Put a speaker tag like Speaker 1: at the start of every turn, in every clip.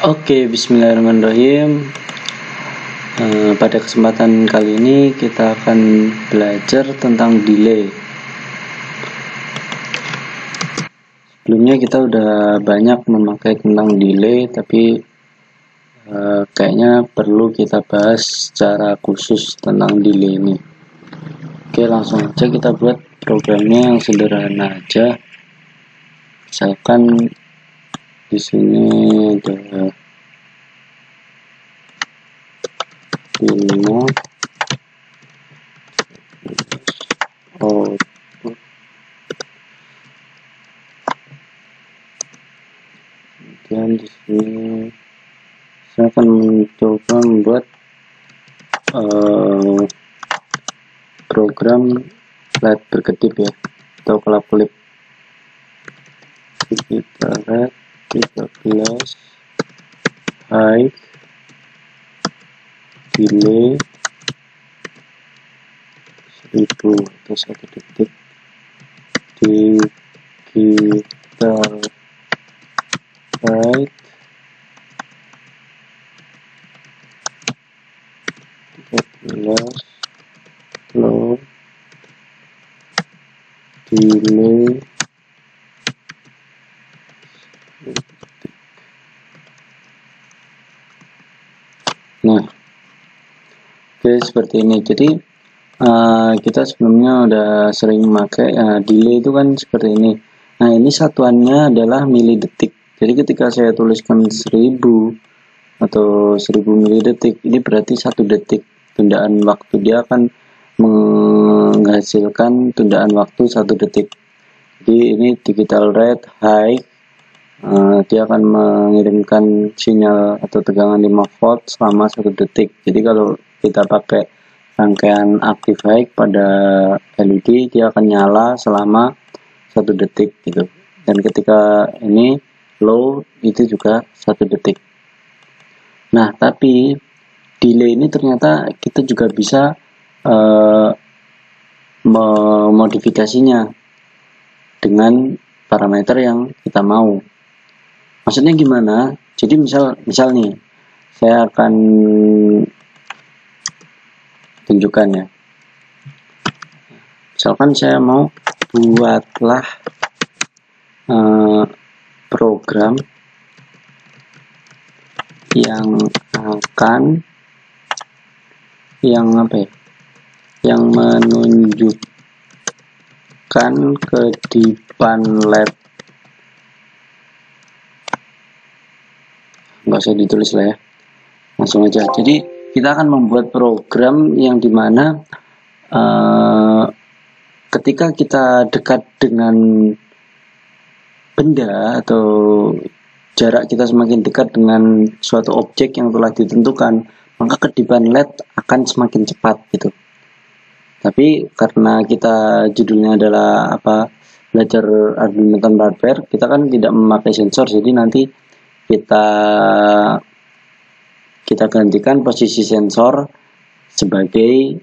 Speaker 1: Oke, bismillahirrahmanirrahim. Pada kesempatan kali ini kita akan belajar tentang delay. Sebelumnya kita udah banyak memakai tentang delay, tapi kayaknya perlu kita bahas secara khusus tentang delay ini. Oke, langsung aja kita buat programnya yang sederhana aja. Misalkan di sini ada input output, kemudian di sini saya akan mencoba membuat program LED berkedip ya, atau kelap-kelip. Kita LED 13, high, delay 1000 atau 1 detik, digital right 13, low, delay. Nah, oke, seperti ini. Jadi kita sebelumnya udah sering memakai delay itu kan seperti ini. Nah, ini satuannya adalah milidetik. Jadi ketika saya tuliskan 1000 atau 1000 milidetik, ini berarti 1 detik tundaan waktu. Dia akan menghasilkan tundaan waktu 1 detik. Jadi ini digital rate high, dia akan mengirimkan sinyal atau tegangan 5 volt selama 1 detik. Jadi kalau kita pakai rangkaian active high pada LED, dia akan nyala selama 1 detik gitu. Dan ketika ini low, itu juga 1 detik. Nah, tapi delay ini ternyata kita juga bisa memodifikasinya dengan parameter yang kita mau. Maksudnya gimana? Jadi misal nih, saya akan tunjukkan ya. Misalkan saya mau buatlah program yang akan yang menunjukkan kedipan LED. Nggak usah ditulis lah ya, langsung aja. Jadi kita akan membuat program yang dimana ketika kita dekat dengan benda atau jarak kita semakin dekat dengan suatu objek yang telah ditentukan, maka kedipan LED akan semakin cepat gitu. Tapi karena kita judulnya adalah belajar Arduino tanpa hardware, kita kan tidak memakai sensor, jadi nanti kita gantikan posisi sensor sebagai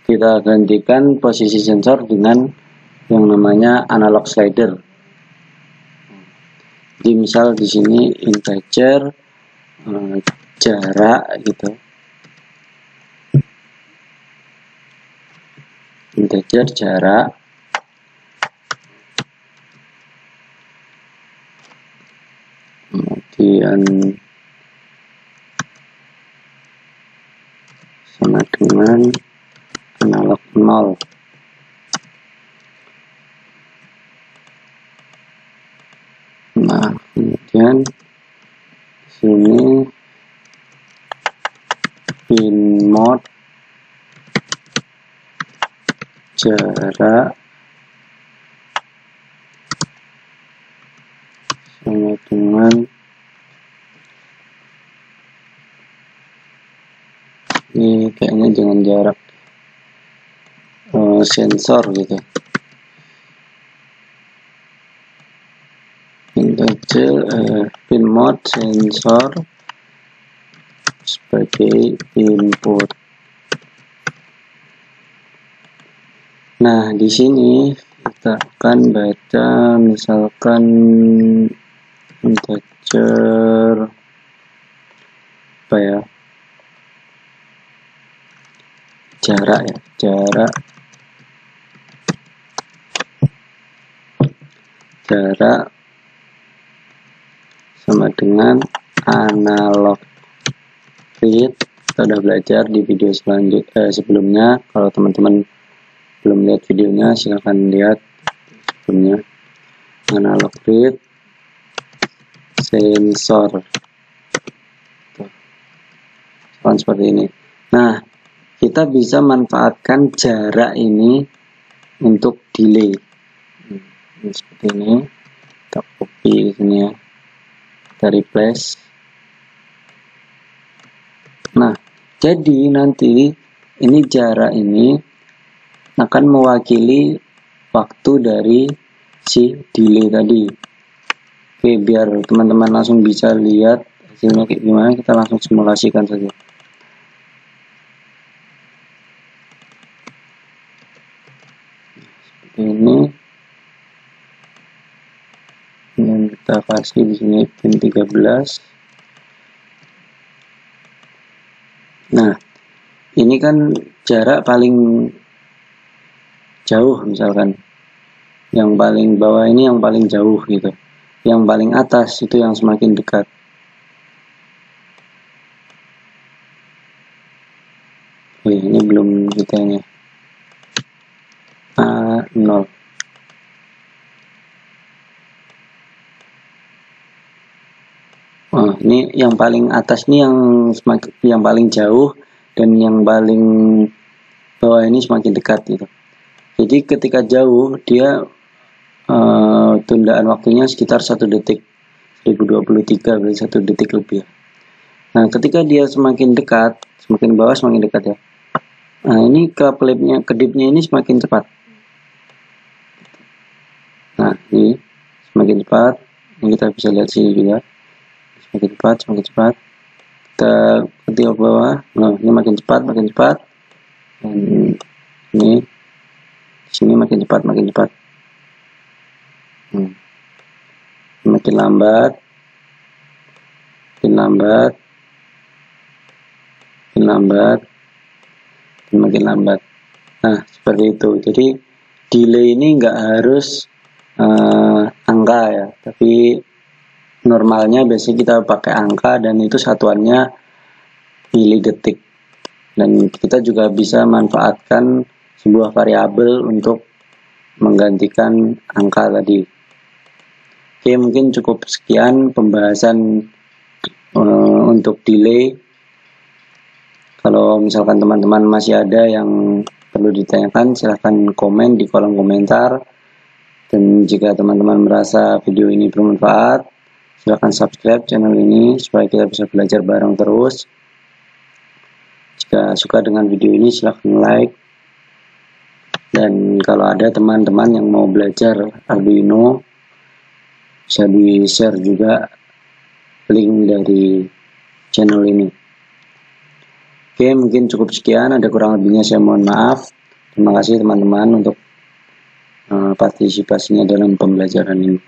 Speaker 1: kita gantikan posisi sensor dengan yang namanya analog slider. Jadi misal di sini integer jarak gitu, integer jarak, kemudian sama dengan analog 0. Nah, kemudian sini pin mode jarak sama dengan ini, kayaknya dengan jarak sensor gitu, integer pin mode sensor sebagai input. Nah, di sini kita akan baca misalkan integer apa ya, jarak ya, jarak sama dengan analog read. Kita udah belajar di video sebelumnya. Kalau teman-teman belum lihat videonya, silahkan lihat sebelumnya. Analog read sensor seperti ini. Nah, kita bisa manfaatkan jarak ini untuk delay. Seperti ini. Kita copy di sini ya. Kita replace. Nah, jadi nanti ini jarak ini akan mewakili waktu dari si delay tadi. Oke, biar teman-teman langsung bisa lihat hasilnya kayak gimana, kita langsung simulasikan saja. Seperti ini. Dan kita kasih di sini pin 13. Nah, ini kan jarak paling jauh, misalkan yang paling bawah ini yang paling jauh gitu, yang paling atas itu yang semakin dekat. Ini belum kita ini A0. Ini yang paling atas nih yang paling jauh, dan yang paling bawah ini semakin dekat gitu. Jadi ketika jauh dia tundaan waktunya sekitar 1 detik, 1023 berarti 1 detik lebih. Nah, ketika dia semakin dekat, semakin bawah semakin dekat ya. Nah, ini kedipnya ini semakin cepat. Nah, ini semakin cepat. Ini kita bisa lihat sini juga. Semakin cepat. Kita ketika bawah, nah ini makin cepat. Dan ini sini makin cepat. Makin lambat. Dan makin lambat. Nah, seperti itu. Jadi delay ini nggak harus angka ya, tapi normalnya biasanya kita pakai angka, dan itu satuannya milidetik. Dan kita juga bisa manfaatkan sebuah variabel untuk menggantikan angka tadi. Oke, mungkin cukup sekian pembahasan untuk delay. Kalau misalkan teman-teman masih ada yang perlu ditanyakan, silahkan komen di kolom komentar. Dan jika teman-teman merasa video ini bermanfaat, silahkan subscribe channel ini supaya kita bisa belajar bareng terus. Jika suka dengan video ini, silahkan like. Dan kalau ada teman-teman yang mau belajar Arduino, bisa di-share juga link dari channel ini. Oke, mungkin cukup sekian. Ada kurang lebihnya saya mohon maaf. Terima kasih teman-teman untuk partisipasinya dalam pembelajaran ini.